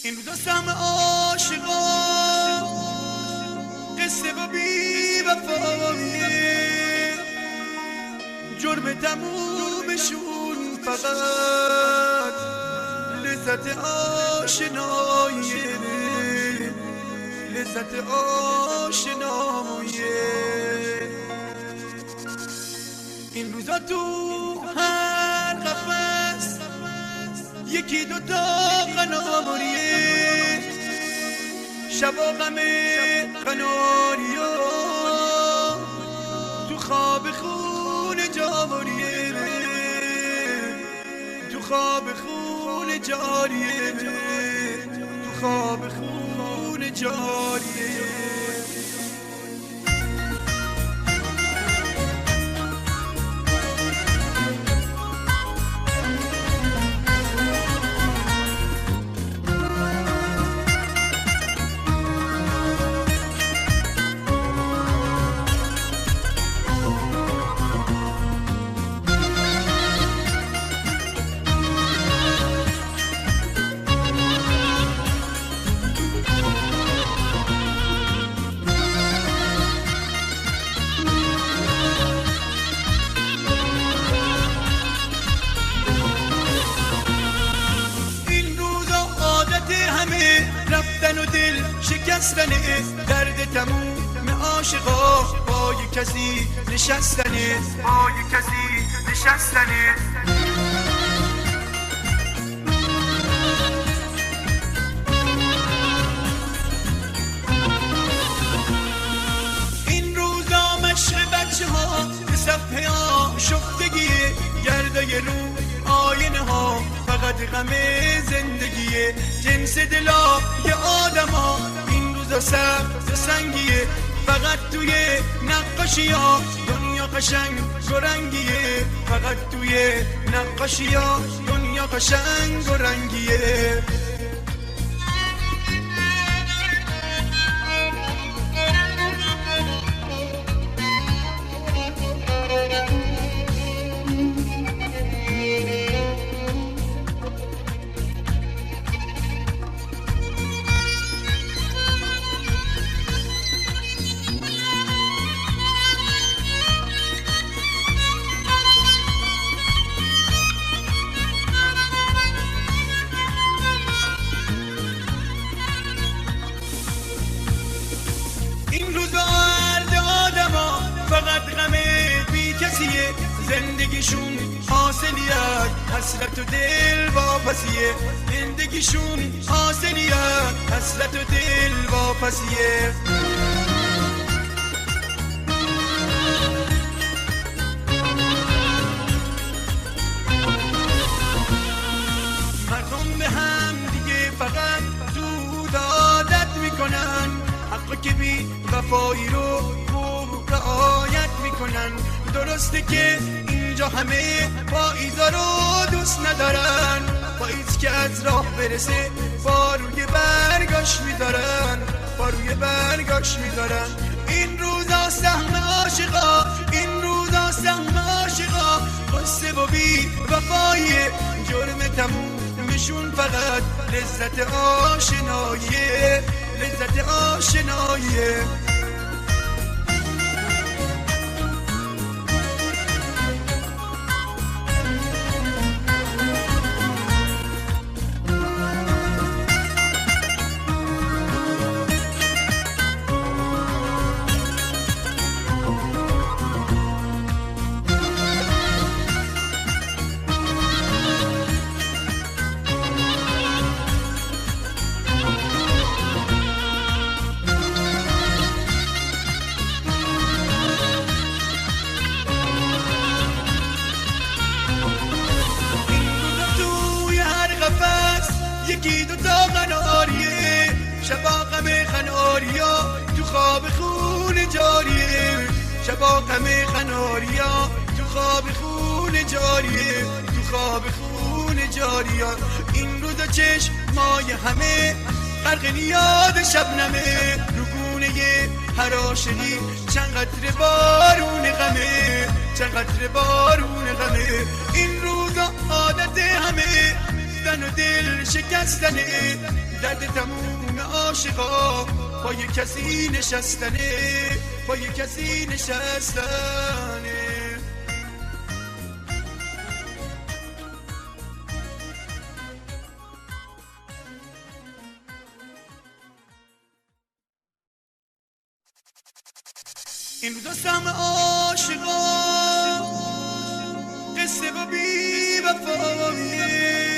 این روزا سهم عاشقا قصه و بی وفاییه، جرم تمومشون فقط لذت آشناییه، لذت آشناییه. این روزا تو هر قفس یکی دوتا قناریه، شبا غم قناریا تو خواب خون جاریه، تو خواب خون جاریه، تو خواب خون جاریه. رفتن و دل شکستنه، درد تموم عاشقا با یک کسی نشستنه، با یک کسی نشستنه. این روزا مشق بچه ها به صفحه ها شفتگیه، گرده رو آینه ها فقط غم زندگیه، جنس دلا یه آدم ها این روزا سخت سنگیه، فقط توی نقاشی ها دنیا قشنگ و رنگیه، فقط توی نقاشی ها دنیا قشنگ و رنگیه. این روزا هر آدم ها فقط غم بی کسیه، زندگیشون حاصلیت حسرت و دل واپسیه، زندگیشون حاصلیت حسرت و دل واپسیه. مردم به هم دیگه فقط زود عادت میکنن، حق که بی وفایی رو خوب رعایت میکنن. درسته که اینجا همه پاییزا رو دوست ندارن، پاییز که از راه برسه با روی برگاش میدارن، با روی برگاش میدارن. این روزا سهم عاشقا، این روزا سهم عاشقا قصه و بی وفاییه، جرم تمومشون فقط لذت آشناییه، لذت آشناییه. یکی دوتا قناریه، شبا غم قناریا تو خواب خون جاریه، شبا غم قناریا تو خواب خون جاریه، تو خواب خون جاریا. این روزا چشمای همه غرق نیاد شبنمه، رگونه هر عاشقی چند قطره بارون غمه، چند قطره بارون غمه. این روزا عادت همه رفتن و دل شکستنه، درد تموم عاشقا پای کسی نشستنه، پای کسی نشستنه. این روزاستم عاشقا قصه و بی وفاییه،